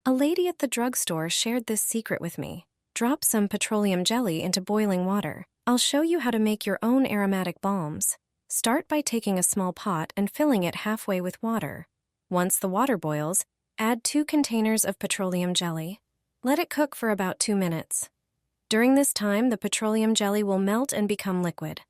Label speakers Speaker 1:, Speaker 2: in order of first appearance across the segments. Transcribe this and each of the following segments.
Speaker 1: A lady at the drugstore shared this secret with me. Drop some petroleum jelly into boiling water. I'll show you how to make your own aromatic balms. Start by taking a small pot and filling it halfway with water. Once the water boils, add 2 containers of petroleum jelly. Let it cook for about 2 minutes. During this time, the petroleum jelly will melt and become liquid.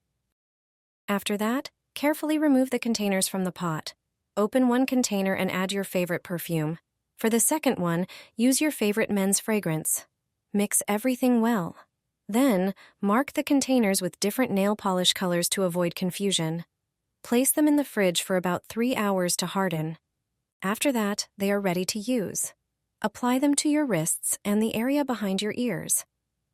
Speaker 1: After that, carefully remove the containers from the pot. Open one container and add your favorite perfume. For the second one, use your favorite men's fragrance. Mix everything well. Then, mark the containers with different nail polish colors to avoid confusion. Place them in the fridge for about 3 hours to harden. After that, they are ready to use. Apply them to your wrists and the area behind your ears.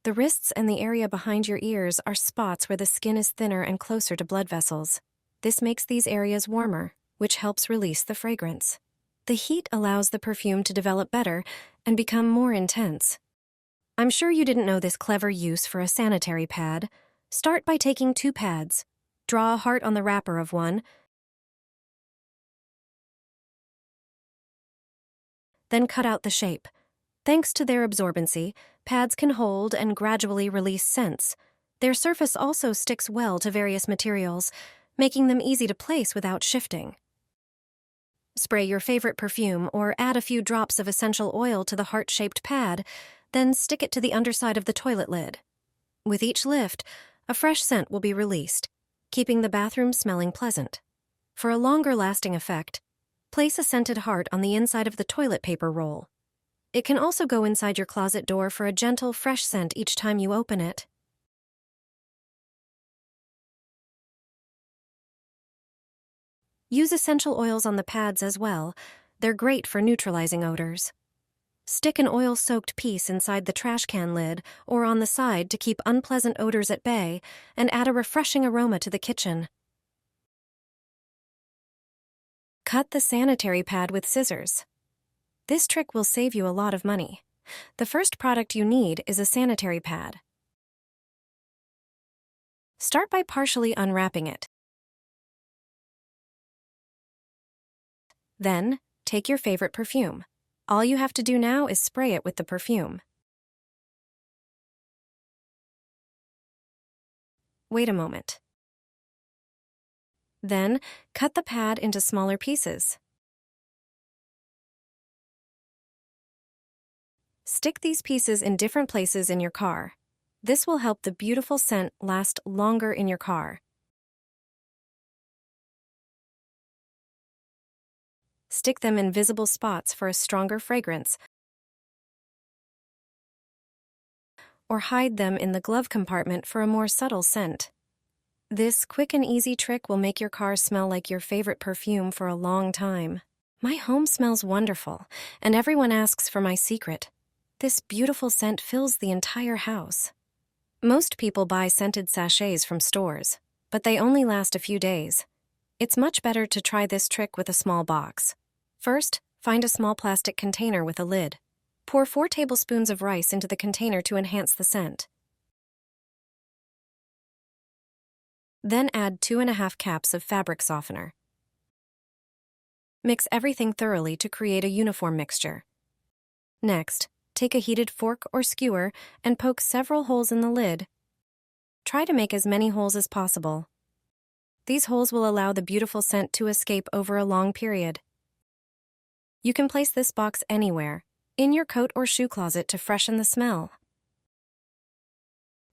Speaker 1: The wrists and the area behind your ears are spots where the skin is thinner and closer to blood vessels. This makes these areas warmer, which helps release the fragrance. The heat allows the perfume to develop better and become more intense. I'm sure you didn't know this clever use for a sanitary pad. Start by taking 2 pads. Draw a heart on the wrapper of one, then cut out the shape. Thanks to their absorbency, pads can hold and gradually release scents. Their surface also sticks well to various materials, making them easy to place without shifting. Spray your favorite perfume or add a few drops of essential oil to the heart-shaped pad, then stick it to the underside of the toilet lid. With each lift, a fresh scent will be released, keeping the bathroom smelling pleasant. For a longer-lasting effect, place a scented heart on the inside of the toilet paper roll. It can also go inside your closet door for a gentle, fresh scent each time you open it. Use essential oils on the pads as well. They're great for neutralizing odors. Stick an oil-soaked piece inside the trash can lid or on the side to keep unpleasant odors at bay and add a refreshing aroma to the kitchen. Cut the sanitary pad with scissors. This trick will save you a lot of money. The first product you need is a sanitary pad. Start by partially unwrapping it. Then, take your favorite perfume. All you have to do now is spray it with the perfume. Wait a moment. Then, cut the pad into smaller pieces. Stick these pieces in different places in your car. This will help the beautiful scent last longer in your car. Stick them in visible spots for a stronger fragrance, or hide them in the glove compartment for a more subtle scent. This quick and easy trick will make your car smell like your favorite perfume for a long time. My home smells wonderful, and everyone asks for my secret. This beautiful scent fills the entire house. Most people buy scented sachets from stores, but they only last a few days. It's much better to try this trick with a small box. First, find a small plastic container with a lid. Pour 4 tablespoons of rice into the container to enhance the scent. Then add 2½ caps of fabric softener. Mix everything thoroughly to create a uniform mixture. Next, take a heated fork or skewer and poke several holes in the lid. Try to make as many holes as possible. These holes will allow the beautiful scent to escape over a long period. You can place this box anywhere, in your coat or shoe closet to freshen the smell.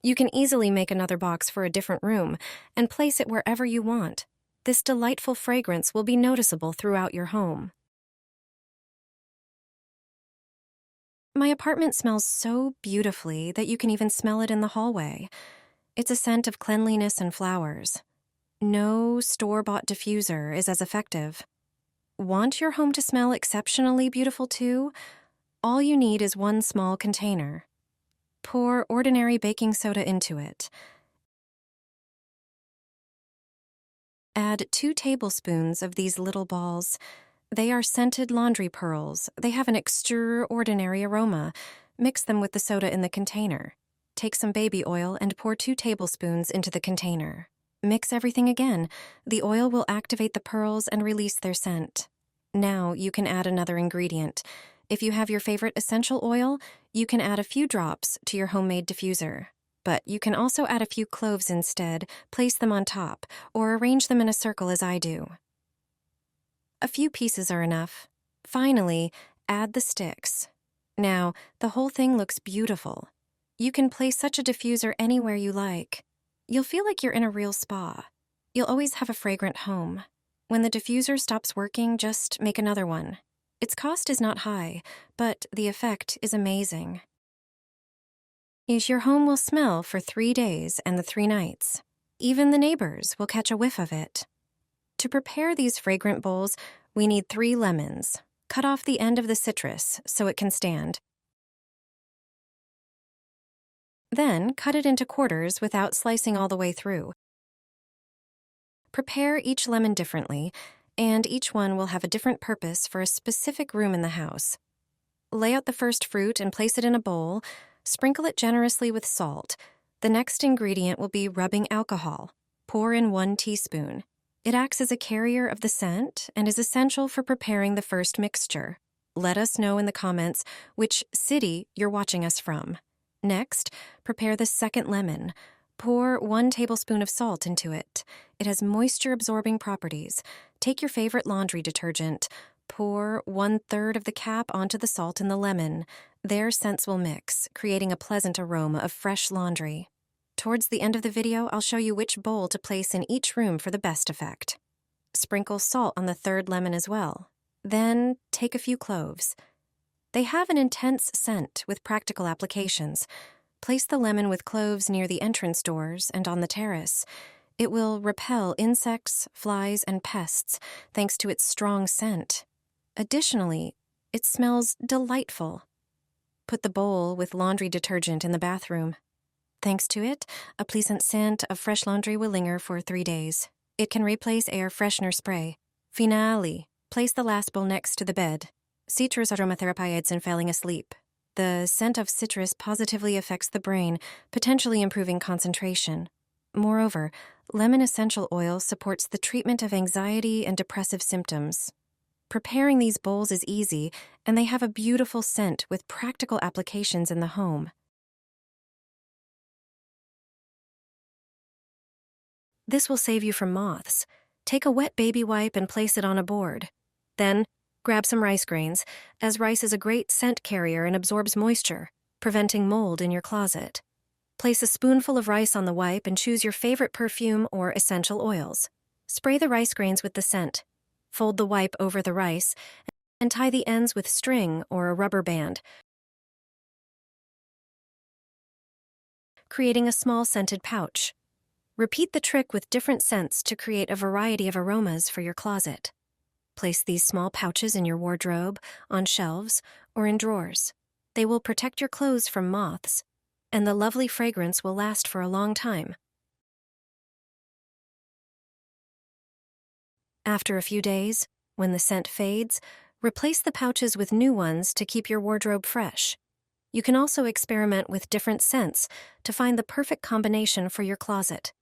Speaker 1: You can easily make another box for a different room and place it wherever you want. This delightful fragrance will be noticeable throughout your home. My apartment smells so beautifully that you can even smell it in the hallway. It's a scent of cleanliness and flowers. No store-bought diffuser is as effective. Want your home to smell exceptionally beautiful too? All you need is one small container. Pour ordinary baking soda into it. Add 2 tablespoons of these little balls. They are scented laundry pearls. They have an extraordinary aroma. Mix them with the soda in the container. Take some baby oil and pour 2 tablespoons into the container. Mix everything again. The oil will activate the pearls and release their scent. Now you can add another ingredient. If you have your favorite essential oil, you can add a few drops to your homemade diffuser. But you can also add a few cloves instead, place them on top, or arrange them in a circle as I do. A few pieces are enough. Finally, add the sticks. Now, the whole thing looks beautiful. You can place such a diffuser anywhere you like. You'll feel like you're in a real spa. You'll always have a fragrant home. When the diffuser stops working, just make another one. Its cost is not high, but the effect is amazing. Your home will smell for 3 days and the 3 nights. Even the neighbors will catch a whiff of it. To prepare these fragrant bowls, we need 3 lemons. Cut off the end of the citrus so it can stand. Then, cut it into quarters without slicing all the way through. Prepare each lemon differently, and each one will have a different purpose for a specific room in the house. Lay out the first fruit and place it in a bowl. Sprinkle it generously with salt. The next ingredient will be rubbing alcohol. Pour in 1 teaspoon. It acts as a carrier of the scent and is essential for preparing the first mixture. Let us know in the comments which city you're watching us from. Next, prepare the second lemon. Pour 1 tablespoon of salt into it. It has moisture-absorbing properties. Take your favorite laundry detergent. Pour 1/3 of the cap onto the salt and the lemon. Their scents will mix, creating a pleasant aroma of fresh laundry. Towards the end of the video, I'll show you which bowl to place in each room for the best effect. Sprinkle salt on the 3rd lemon as well. Then, take a few cloves. They have an intense scent with practical applications. Place the lemon with cloves near the entrance doors and on the terrace. It will repel insects, flies, and pests thanks to its strong scent. Additionally, it smells delightful. Put the bowl with laundry detergent in the bathroom. Thanks to it, a pleasant scent of fresh laundry will linger for 3 days. It can replace air freshener spray. Finale, place the last bowl next to the bed. Citrus aromatherapy aids in falling asleep. The scent of citrus positively affects the brain, potentially improving concentration. Moreover, lemon essential oil supports the treatment of anxiety and depressive symptoms. Preparing these bowls is easy, and they have a beautiful scent with practical applications in the home. This will save you from moths. Take a wet baby wipe and place it on a board. Then, grab some rice grains, as rice is a great scent carrier and absorbs moisture, preventing mold in your closet. Place a spoonful of rice on the wipe and choose your favorite perfume or essential oils. Spray the rice grains with the scent. Fold the wipe over the rice and tie the ends with string or a rubber band, creating a small scented pouch. Repeat the trick with different scents to create a variety of aromas for your closet. Place these small pouches in your wardrobe, on shelves, or in drawers. They will protect your clothes from moths, and the lovely fragrance will last for a long time. After a few days, when the scent fades, replace the pouches with new ones to keep your wardrobe fresh. You can also experiment with different scents to find the perfect combination for your closet.